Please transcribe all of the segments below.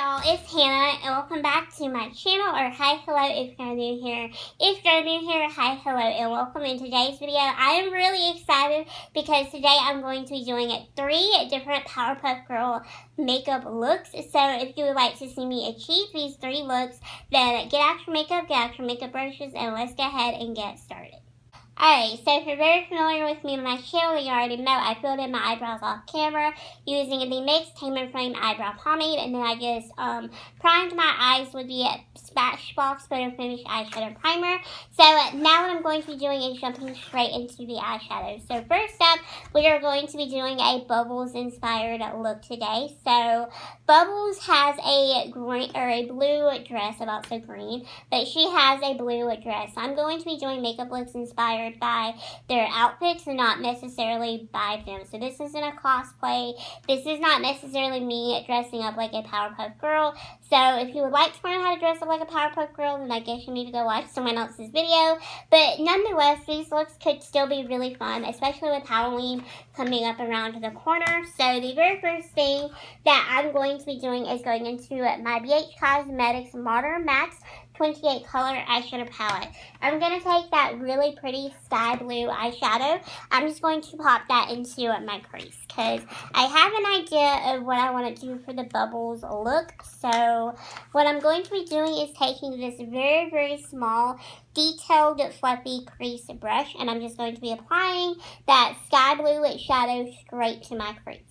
y'all, it's Hannah and welcome back to my channel, or hi, hello if you're new here. If you're new here, hi, hello and welcome. In today's video, I am really excited because today I'm going to be doing 3 different Powerpuff Girl makeup looks. So if you would like to see me achieve these 3 looks, then get out your makeup, get out your makeup brushes, and let's go ahead and get started. Alright, so if you're very familiar with me and my channel, you already know I filled in my eyebrows off camera using the NYX Tamer Frame Eyebrow Pomade, and then I just primed my eyes with the Smashbox Photo Finish Eyeshadow Primer. So now what I'm going to be doing is jumping straight into the eyeshadow. So first up, we are going to be doing a Bubbles inspired look today. So Bubbles has a green or a blue dress, about so green, but she has a blue dress. So I'm going to be doing makeup looks inspired by their outfits and not necessarily by them. So this isn't a cosplay. This is not necessarily me dressing up like a Powerpuff Girl. So if you would like to learn how to dress up like a Powerpuff Girl, then I guess you need to go watch someone else's video. But nonetheless, these looks could still be really fun, especially with Halloween coming up around the corner. So the very first thing that I'm going to be doing is going into my BH Cosmetics Modern Max 28 color eyeshadow palette. I'm going to take that really pretty sky blue eyeshadow. I'm just going to pop that into my crease because I have an idea of what I want to do for the Bubbles look. So what I'm going to be doing is taking this very, very small detailed fluffy crease brush, and I'm just going to be applying that sky blue shadow straight to my crease.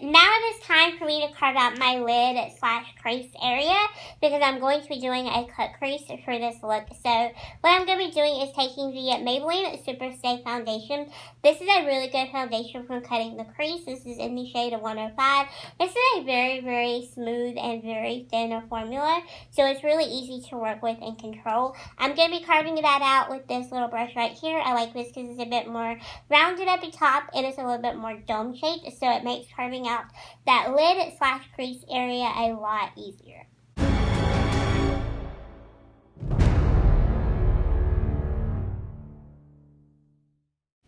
Now it is time for me to carve out my lid / crease area because I'm going to be doing a cut crease for this look. So what I'm going to be doing is taking the Maybelline Super Stay Foundation. This is a really good foundation for cutting the crease. This is in the shade of 105. This is a very, very smooth and very thin formula, so it's really easy to work with and control. I'm going to be carving that out with this little brush right here. I like this because it's a bit more rounded at the top and it's a little bit more dome shaped, so it makes carving out that lid / crease area a lot easier.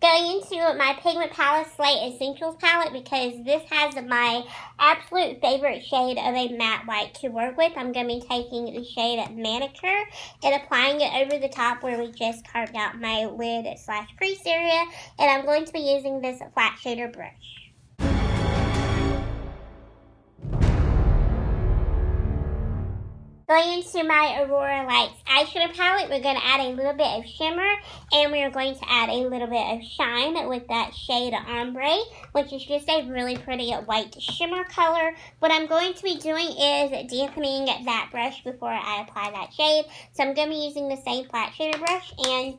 Going into my Pigment palette, Slate Essentials palette, because this has my absolute favorite shade of a matte white to work with. I'm going to be taking the shade Manicure and applying it over the top where we just carved out my lid / crease area, and I'm going to be using this flat shader brush. Going into my Aurora Lights eyeshadow palette, we're going to add a little bit of shimmer, and we're going to add a little bit of shine with that shade Ombre, which is just a really pretty white shimmer color. What I'm going to be doing is dampening that brush before I apply that shade. So I'm going to be using the same flat shader brush, and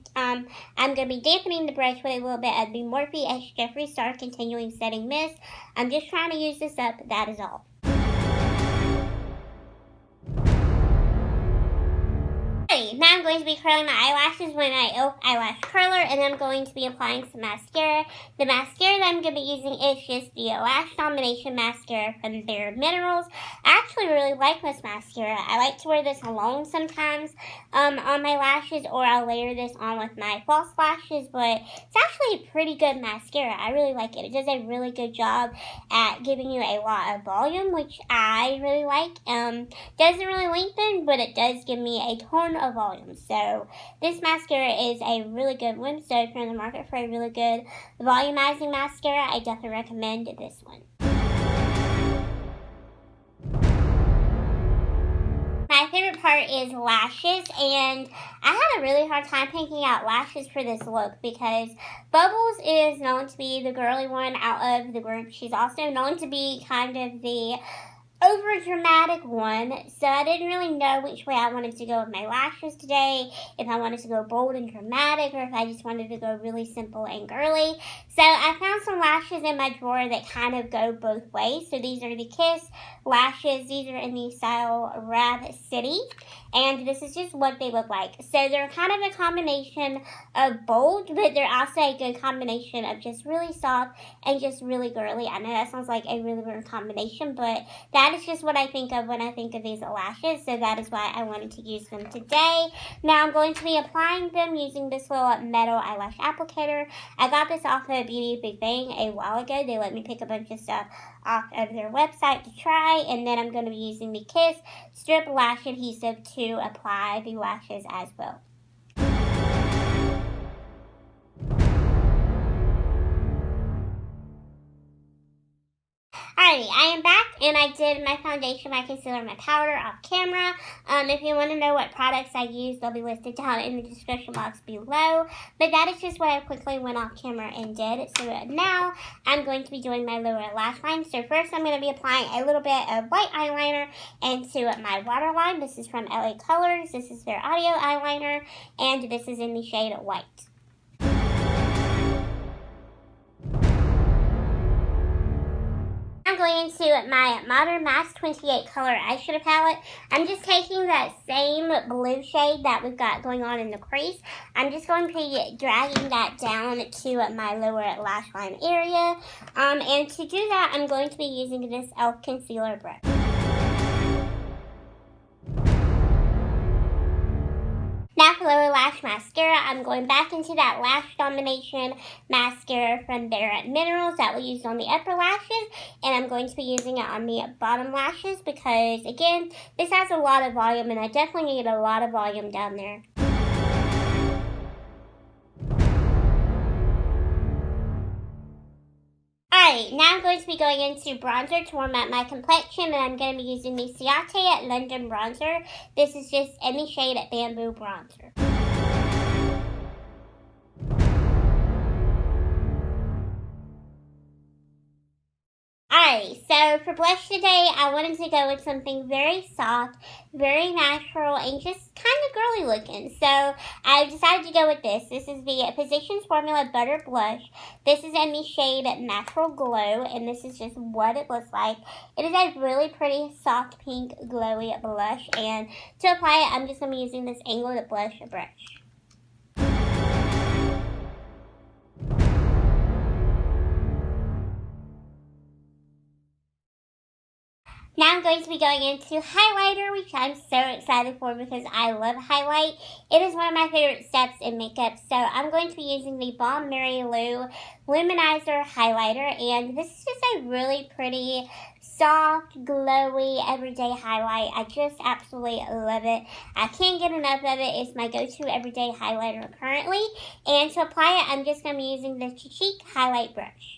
I'm going to be dampening the brush with a little bit of the Morphe X Jeffree Star Continuing Setting Mist. I'm just trying to use this up, that is all. Now I'm going to be curling my eyelashes with my e.l.f. eyelash curler, and I'm going to be applying some mascara. The mascara that I'm going to be using is just the Lash Domination Mascara from Bare Minerals. I actually really like this mascara. I like to wear this alone sometimes on my lashes, or I'll layer this on with my false lashes, but it's actually a pretty good mascara. I really like it. It does a really good job at giving you a lot of volume, which I really like. Doesn't really lengthen, but it does give me a ton of volume. So this mascara is a really good one. So if you're in the market for a really good volumizing mascara, I definitely recommend this one. My favorite part is lashes, and I had a really hard time picking out lashes for this look because Bubbles is known to be the girly one out of the group. She's also known to be kind of the over dramatic one, so I didn't really know which way I wanted to go with my lashes today, if I wanted to go bold and dramatic or if I just wanted to go really simple and girly. So I found some lashes in my drawer that kind of go both ways. So these are the Kiss lashes. These are in the style rahbcity, and this is just what they look like. So they're kind of a combination of bold, but they're also a good combination of just really soft and just really girly. I know that sounds like a really weird combination, but that that is just what I think of when I think of these lashes, so that is why I wanted to use them today. Now I'm going to be applying them using this little metal eyelash applicator. I got this off of Beauty Big Bang a while ago. They let me pick a bunch of stuff off of their website to try, and then I'm going to be using the Kiss Strip Lash Adhesive to apply the lashes as well. Alrighty, I am back, and I did my foundation, my concealer, my powder off camera. If you want to know what products I use, they'll be listed down in the description box below. But that is just what I quickly went off camera and did. So now I'm going to be doing my lower lash line. So first I'm going to be applying a little bit of white eyeliner into my waterline. This is from LA Colors. This is their audio eyeliner, and this is in the shade White. I'm going into my Modern Mass 28 color eyeshadow palette. I'm just taking that same blue shade that we've got going on in the crease. I'm just going to be dragging that down to my lower lash line area. And to do that, I'm going to be using this e.l.f. concealer brush. Now for lower lash mascara, I'm going back into that Lash Domination mascara from their Minerals that we used on the upper lashes, and I'm going to be using it on the bottom lashes because, again, this has a lot of volume, and I definitely need a lot of volume down there. Alright, now I'm going to be going into bronzer to warm up my complexion, and I'm going to be using the Cèate London bronzer. This is just any shade at Bamboo Bronzer. Alright, so for blush today, I wanted to go with something very soft, very natural, and just kind of girly looking. So I decided to go with this. This is the Physicians Formula Butter Blush. This is in the shade Natural Glow, and this is just what it looks like. It is a really pretty soft pink glowy blush, and to apply it, I'm just going to be using this angled blush brush. Now I'm going to be going into highlighter, which I'm so excited for because I love highlight. It is one of my favorite steps in makeup. So I'm going to be using the Balm Mary Lou Luminizer highlighter. And this is just a really pretty, soft, glowy, everyday highlight. I just absolutely love it. I can't get enough of it. It's my go-to everyday highlighter currently. And to apply it, I'm just going to be using the Cheek Highlight Brush.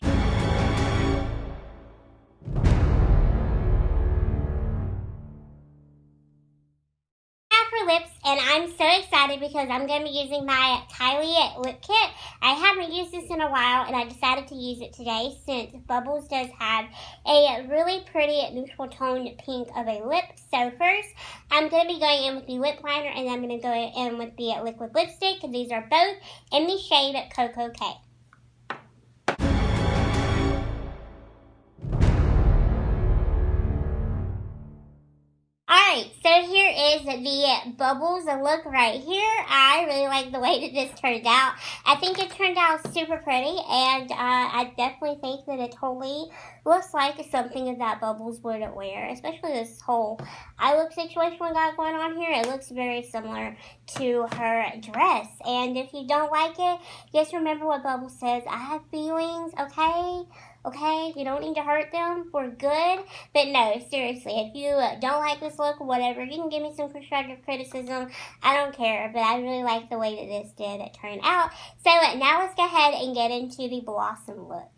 Lips, and I'm so excited because I'm going to be using my Kylie lip kit. I haven't used this in a while, and I decided to use it today since Bubbles does have a really pretty neutral toned pink of a lip. So first, I'm going to be going in with the lip liner, and I'm going to go in with the liquid lipstick, and these are both in the shade Coco K. Alright, so here is the Bubbles look right here. I really like the way that this turned out. I think it turned out super pretty, and I definitely think that it totally looks like something that Bubbles would wear, especially this whole eye look situation we got going on here. It looks very similar to her dress, and if you don't like it, just remember what Bubbles says. I have feelings, okay? Okay, you don't need to hurt them. We're good. But no, seriously, if you don't like this look, whatever, you can give me some constructive criticism. I don't care, but I really like the way that this did turn out. So now let's go ahead and get into the Blossom look.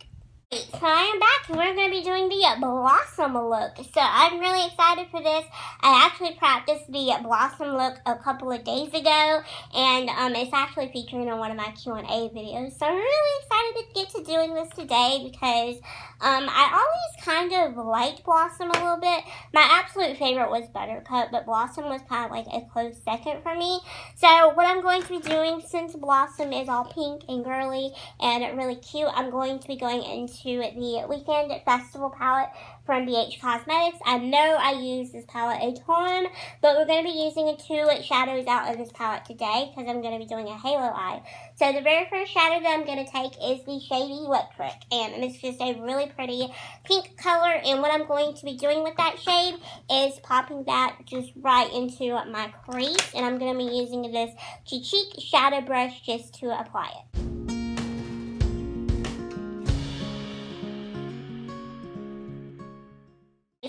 So I am back, and we're going to be doing the Blossom look. So I'm really excited for this. I actually practiced the Blossom look a couple of days ago, and it's actually featured in one of my Q&A videos. So I'm really excited to get to doing this today because I always kind of liked Blossom a little bit. My absolute favorite was Buttercup, but Blossom was kind of like a close second for me. So what I'm going to be doing, since Blossom is all pink and girly and really cute, I'm going to be going into into the Weekend Festival palette from BH Cosmetics. I know I use this palette a ton, but we're going to be using 2 shadows out of this palette today because I'm going to be doing a halo eye. So the very first shadow that I'm going to take is the Shady Wet Trick, and it's just a really pretty pink color, and what I'm going to be doing with that shade is popping that just right into my crease, and I'm going to be using this cheek shadow brush just to apply it.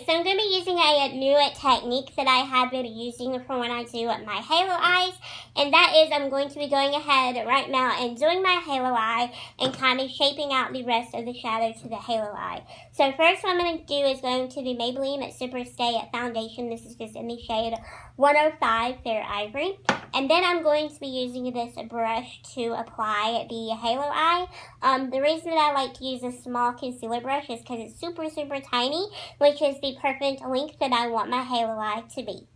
So I'm going to be using a new technique that I have been using for when I do my halo eyes, and that is I'm going to be going ahead right now and doing my halo eye and kind of shaping out the rest of the shadow to the halo eye. So first what I'm going to do is going to the Maybelline Super Stay Foundation. This is just in the shade 105 Fair Ivory. And then I'm going to be using this brush to apply the halo eye. The reason that I like to use a small concealer brush is because it's super tiny, which is the perfect length that I want my halo eye to be.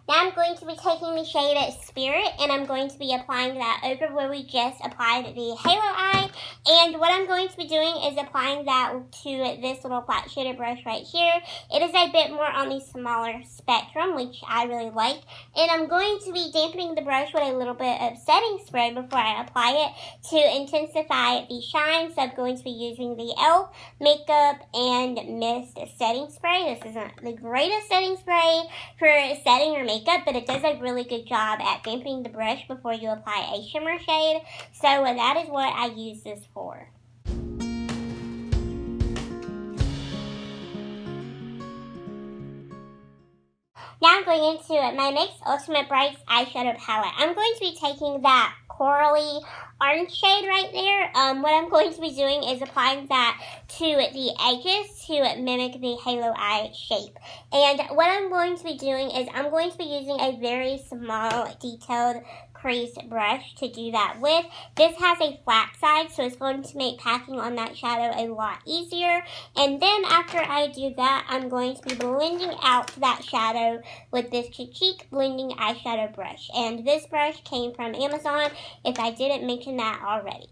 Now I'm going to be taking the shade Spirit, and I'm going to be applying that over where we just applied the halo eye. And what I'm going to be doing is applying that to this little flat shaded brush right here. It is a bit more on the smaller spectrum, which I really like. And I'm going to be dampening the brush with a little bit of setting spray before I apply it to intensify the shine. So I'm going to be using the e.l.f. Makeup and Mist setting spray. This isn't the greatest setting spray for setting your makeup, but it does a really good job at dampening the brush before you apply a shimmer shade. So that is what I use this for. Now I'm going into my NYX Ultimate Brights eyeshadow palette. I'm going to be taking that corally orange shade right there. What I'm going to be doing is applying that to the edges to mimic the halo eye shape. And what I'm going to be doing is I'm going to be using a very small detailed crease brush to do that with. This has a flat side, so it's going to make packing on that shadow a lot easier. And then after I do that, I'm going to be blending out that shadow with this cheek blending eyeshadow brush. And this brush came from Amazon, if I didn't mention that already.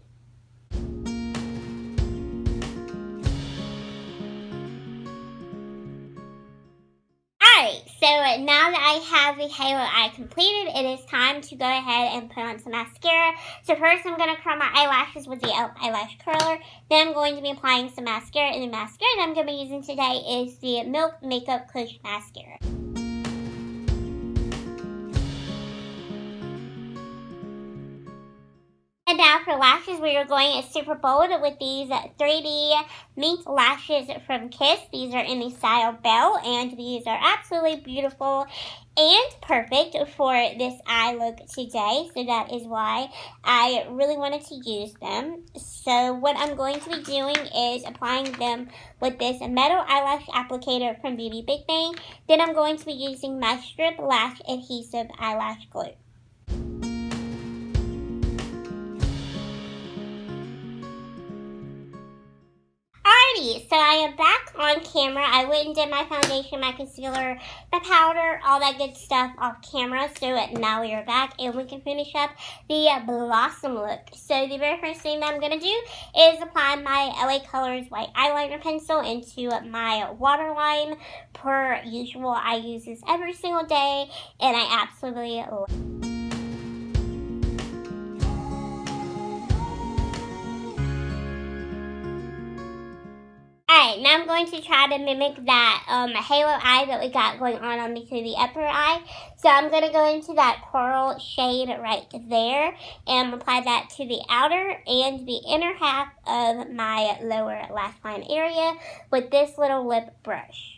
Alright, so now that I have the halo eye completed, it is time to go ahead and put on some mascara. So first I'm going to curl my eyelashes with the e.l.f. eyelash curler. Then I'm going to be applying some mascara, and the mascara that I'm going to be using today is the Milk Makeup Kush Mascara. And now for lashes, we are going super bold with these 3D Mint lashes from Kiss. These are in the style Belle, and these are absolutely beautiful and perfect for this eye look today. So that is why I really wanted to use them. So what I'm going to be doing is applying them with this metal eyelash applicator from Beauty Big Bang. Then I'm going to be using my Strip Lash Adhesive Eyelash Glue. So I am back on camera. I went and did my foundation, my concealer, my powder, all that good stuff off camera. So now we are back and we can finish up the Blossom look. So the very first thing that I'm going to do is apply my LA Colors white eyeliner pencil into my waterline. Per usual, I use this every single day and I absolutely love it. Alright, now I'm going to try to mimic that halo eye that we got going on to the upper eye. So I'm going to go into that coral shade right there and apply that to the outer and the inner half of my lower lash line area with this little lip brush.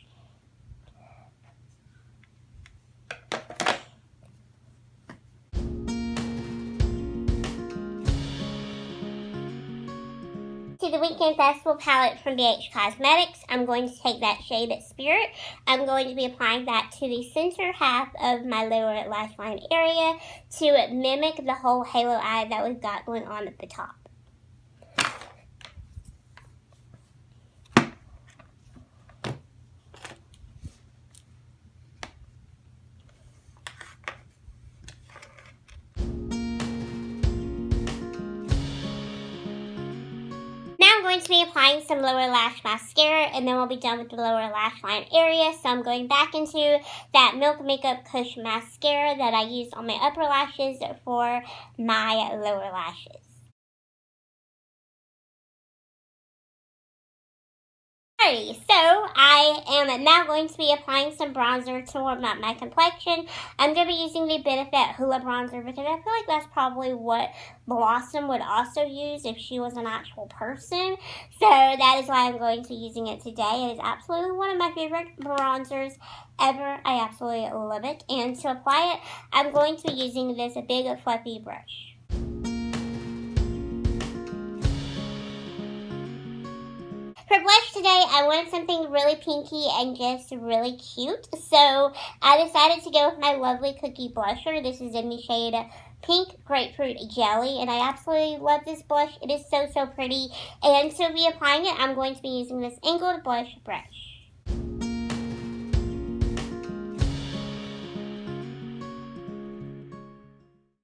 To the Weekend Festival palette from BH Cosmetics, I'm going to take that shade Spirit. I'm going to be applying that to the center half of my lower lash line area to mimic the whole halo eye that we've got going on at the top. going to be applying some lower lash mascara, and then we'll be done with the lower lash line area. So I'm going back into that Milk Makeup Kush mascara that I used on my upper lashes for my lower lashes. Alrighty, so I am now going to be applying some bronzer to warm up my complexion. I'm going to be using the Benefit Hoola bronzer because I feel like that's probably what Blossom would also use if she was an actual person. So that is why I'm going to be using it today. It is absolutely one of my favorite bronzers ever. I absolutely love it. And to apply it, I'm going to be using this big fluffy brush. For blush today, I wanted something really pinky and just really cute. So I decided to go with my lovely cookie blusher. This is in the shade Pink Grapefruit Jelly, and I absolutely love this blush. It is so, so pretty. And to be applying it, I'm going to be using this angled blush brush.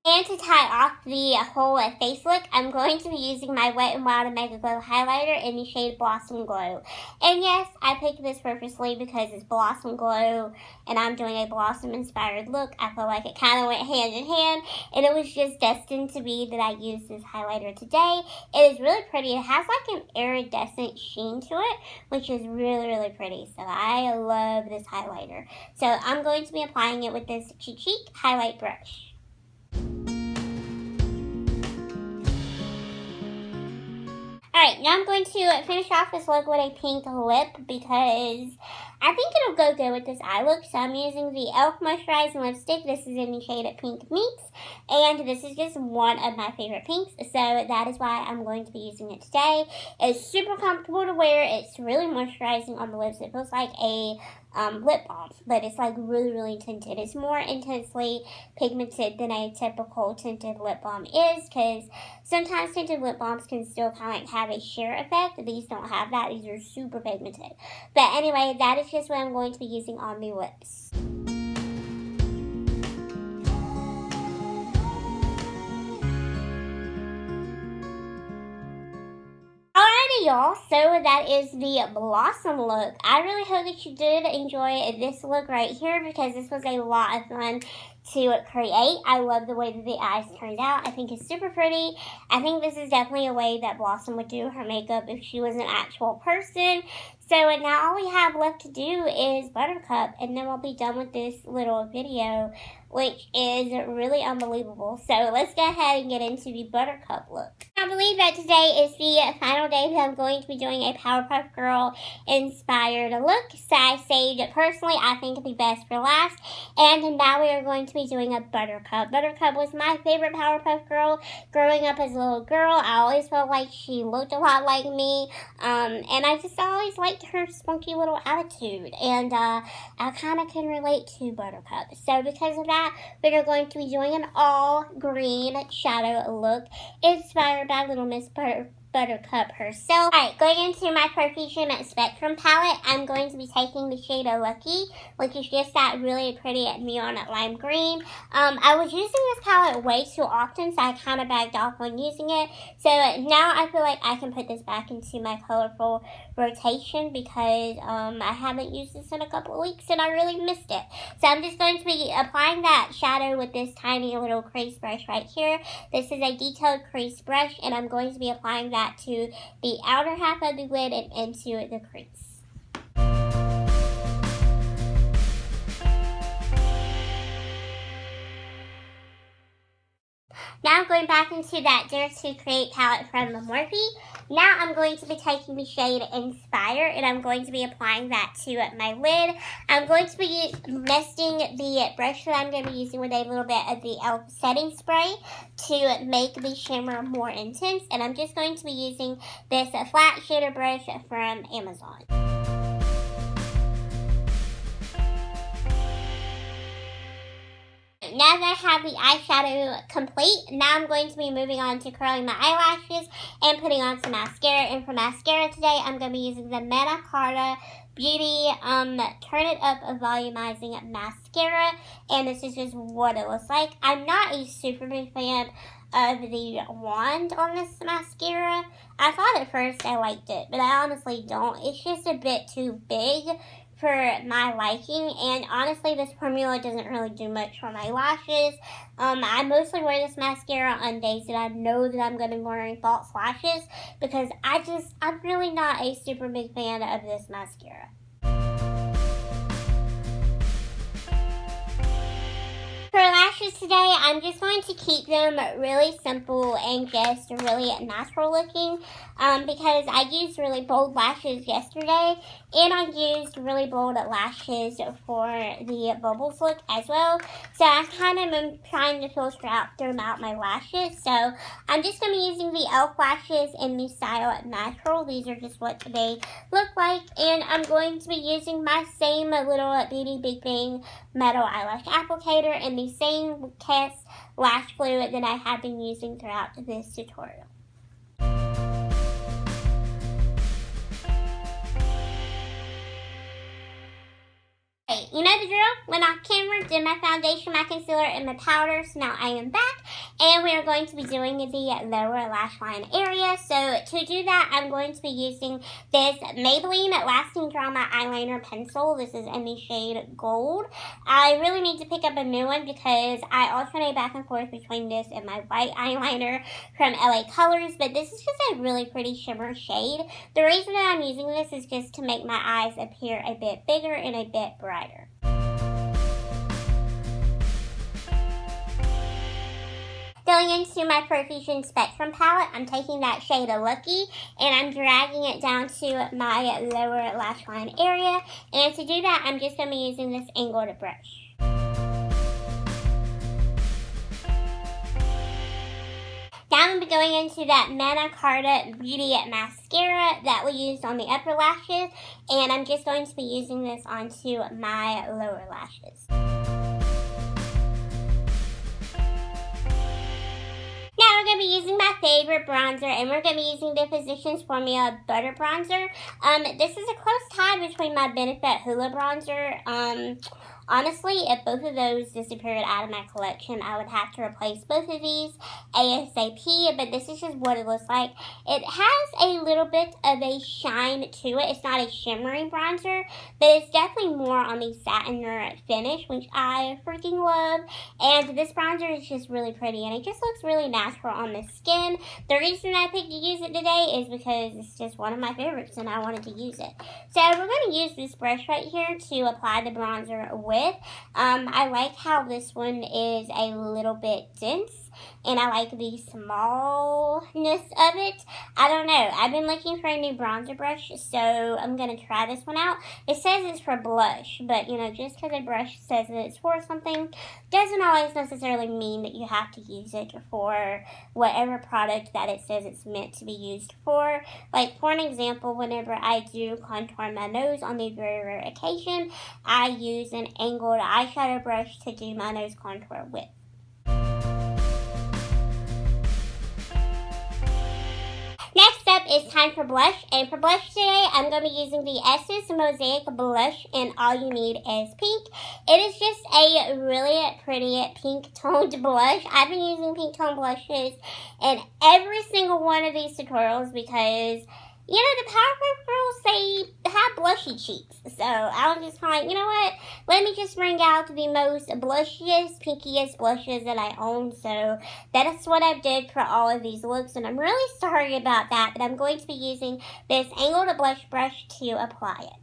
And to tie off the whole face look, I'm going to be using my Wet n Wild Mega Glow highlighter in the shade Blossom Glow. And yes, I picked this purposely because it's Blossom Glow and I'm doing a Blossom inspired look. I feel like it kind of went hand in hand, and it was just destined to be that I use this highlighter today. It is really pretty. It has like an iridescent sheen to it, which is really, really pretty. So I love this highlighter. So I'm going to be applying it with this Cheek highlight brush. Alright, now I'm going to finish off this look with a pink lip because I think it'll go good with this eye look. So I'm using the e.l.f. Moisturizing Lipstick. This is in the shade Pink Meats, and this is just one of my favorite pinks. So that is why I'm going to be using it today. It's super comfortable to wear. It's really moisturizing on the lips. It feels like a lip balm, but it's like really, really tinted. It's more intensely pigmented than a typical tinted lip balm is, because sometimes tinted lip balms can still kind of like have a sheer effect. These don't have that. These are super pigmented. But anyway, that is just what I'm going to be using on the lips. Y'all, so that is the Blossom look. I really hope that you did enjoy this look right here because this was a lot of fun to create. I love the way that the eyes turned out. I think it's super pretty. I think this is definitely a way that Blossom would do her makeup if she was an actual person. So now all we have left to do is Buttercup, and then we'll be done with this little video, which is really unbelievable. So let's go ahead and get into the Buttercup look. I believe that today is the final day that I'm going to be doing a Powerpuff Girl inspired look. So I saved it personally. I think the best for last. And now we are going to be doing a Buttercup. Buttercup was my favorite Powerpuff Girl growing up as a little girl. I always felt like she looked a lot like me. And I just always liked her spunky little attitude. And I kind of can relate to Buttercup. So because of that, we are going to be doing an all green shadow look inspired by Little Miss Buttercup herself. Alright, going into my Profusion Spectrum palette, I'm going to be taking the shade Lucky, which is just that really pretty neon lime green. I was using this palette way too often, so I kind of backed off on using it. So now I feel like I can put this back into my colorful rotation because I haven't used this in a couple of weeks and I really missed it. So I'm just going to be applying that shadow with this tiny little crease brush right here. This is a detailed crease brush, and I'm going to be applying that to the outer half of the lid and into the crease. Now I'm going back into that Dare to Create palette from Morphe. Now I'm going to be taking the shade Inspire, and I'm going to be applying that to my lid. I'm going to be misting the brush that I'm going to be using with a little bit of the e.l.f. setting spray to make the shimmer more intense. And I'm just going to be using this flat shader brush from Amazon. Now that I have the eyeshadow complete, now I'm going to be moving on to curling my eyelashes and putting on some mascara. And for mascara today, I'm going to be using the Meta Carta Beauty Turn It Up Volumizing Mascara. And this is just what it looks like. I'm not a super big fan of the wand on this mascara. I thought at first I liked it, but I honestly don't. It's just a bit too big for my liking, and honestly this formula doesn't really do much for my lashes. I mostly wear this mascara on days that I know that I'm going to be wearing false lashes, because I'm really not a super big fan of this mascara. For lashes today, I'm just going to keep them really simple and just really natural looking, because I used really bold lashes yesterday, and I used really bold lashes for the bubbles look as well. So I kind of am trying to filter out throughout my lashes. So I'm just going to be using the e.l.f. lashes in the style Natural. These are just what they look like, and I'm going to be using my same little Beauty Big Bang metal eyelash applicator and the same Kiss lash glue that I have been using throughout this tutorial. You know the drill. Went off camera, did my foundation, my concealer, and my powder. So now I am back, and we are going to be doing the lower lash line area. So to do that, I'm going to be using this Maybelline Lasting Drama eyeliner pencil. This is in the shade Gold. I really need to pick up a new one because I alternate back and forth between this and my white eyeliner from LA Colors, but this is just a really pretty shimmer shade. The reason that I'm using this is just to make my eyes appear a bit bigger and a bit brighter. Going into my Profusion Spectrum palette, I'm taking that shade of Lucky and I'm dragging it down to my lower lash line area. And to do that, I'm just going to be using this angled brush. Now I'm going to be going into that Manna Carta Beauty Mascara that we used on the upper lashes, and I'm just going to be using this onto my lower lashes. Now we're going to be using my favorite bronzer, and we're going to be using the Physicians Formula Butter Bronzer. This is a close tie between my Benefit Hoola Bronzer. Honestly, if both of those disappeared out of my collection, I would have to replace both of these ASAP, but this is just what it looks like. It has a little bit of a shine to it. It's not a shimmery bronzer, but it's definitely more on the satiner finish, which I freaking love. And this bronzer is just really pretty, and it just looks really natural on the skin. The reason I picked to use it today is because it's just one of my favorites, and I wanted to use it. So we're going to use this brush right here to apply the bronzer with. I like how this one is a little bit dense, and I like the smallness of it. I don't know. I've been looking for a new bronzer brush, so I'm going to try this one out. It says it's for blush, but you know, just because a brush says that it's for something doesn't always necessarily mean that you have to use it for whatever product that it says it's meant to be used for. Like, for an example, whenever I do contour my nose on the very rare occasion, I use an angled eyeshadow brush to do my nose contour with. Next up is time for blush, and for blush today, I'm going to be using the Essence Mosaic Blush in All You Need Is Pink. It is just a really pretty pink toned blush. I've been using pink toned blushes in every single one of these tutorials because, you know, the Powerpuff girls, they have blushy cheeks. So I was just kind of like, you know what? Let me just bring out the most blushiest, pinkiest blushes that I own. So that's what I did for all of these looks. And I'm really sorry about that. But I'm going to be using this angled blush brush to apply it.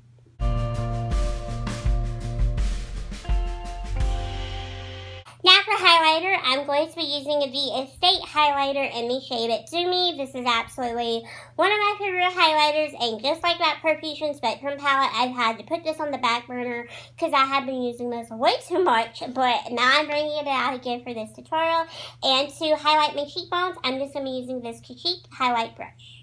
Now for highlighter, I'm going to be using the Estate highlighter in the shade Do Me. This is absolutely one of my favorite highlighters, and just like that Profusion Spectrum palette, I've had to put this on the back burner because I have been using this way too much, but now I'm bringing it out again for this tutorial. And to highlight my cheekbones, I'm just going to be using this cheek highlight brush.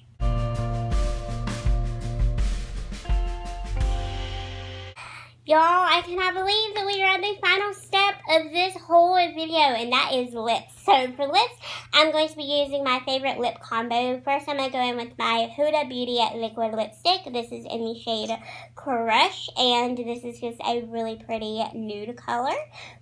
Y'all, I cannot believe that we are at the final step of this whole video, and that is lips. So for lips, I'm going to be using my favorite lip combo. First, I'm going to go in with my Huda Beauty liquid lipstick. This is in the shade Crush, and this is just a really pretty nude color,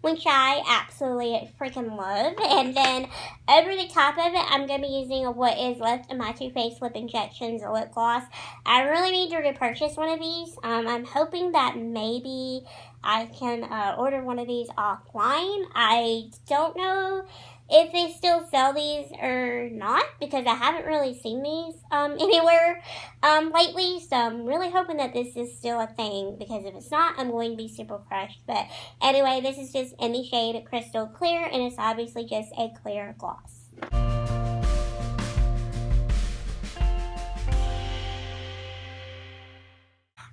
which I absolutely freaking love. And then over the top of it, I'm going to be using what is left of my Too Faced Lip Injections lip gloss. I really need to repurchase one of these. I'm hoping that maybe I can order one of these offline. I don't know if they still sell these or not, because I haven't really seen these anywhere lately. So I'm really hoping that this is still a thing, because if it's not, I'm going to be super crushed. But anyway, this is just in the shade Crystal Clear, and it's obviously just a clear gloss.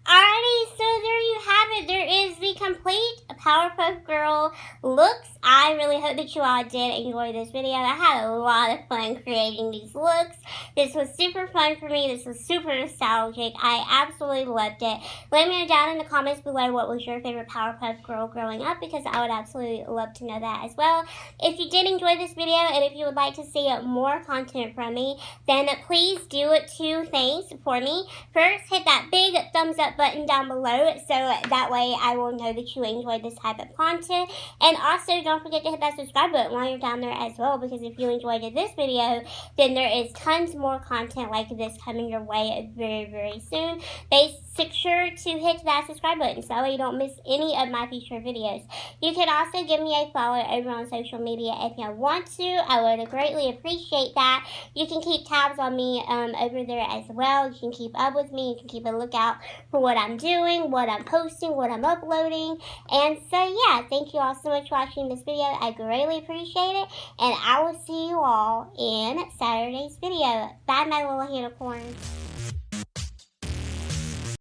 Alrighty, so there you have it. There is the complete Powerpuff Girl looks. I really hope that you all did enjoy this video. I had a lot of fun creating these looks. This was super fun for me. This was super nostalgic. I absolutely loved it. Let me know down in the comments below what was your favorite Powerpuff Girl growing up, because I would absolutely love to know that as well. If you did enjoy this video and if you would like to see more content from me, then please do 2 things for me. First, hit that big thumbs up button down below, so that way I will know that you enjoyed this type of content. And also, don't forget to hit that subscribe button while you're down there as well, because if you enjoyed this video, then there is tons more content like this coming your way very, very soon. Make sure to hit that subscribe button so that way you don't miss any of my future videos. You can also give me a follow over on social media if you want to. I would greatly appreciate that. You can keep tabs on me over there as well. You can keep up with me. You can keep a lookout for what I'm doing, what I'm posting, what I'm uploading. And so yeah, thank you all so much for watching this video. I greatly appreciate it, and I will see you all in Saturday's video. Bye, my little unicorns.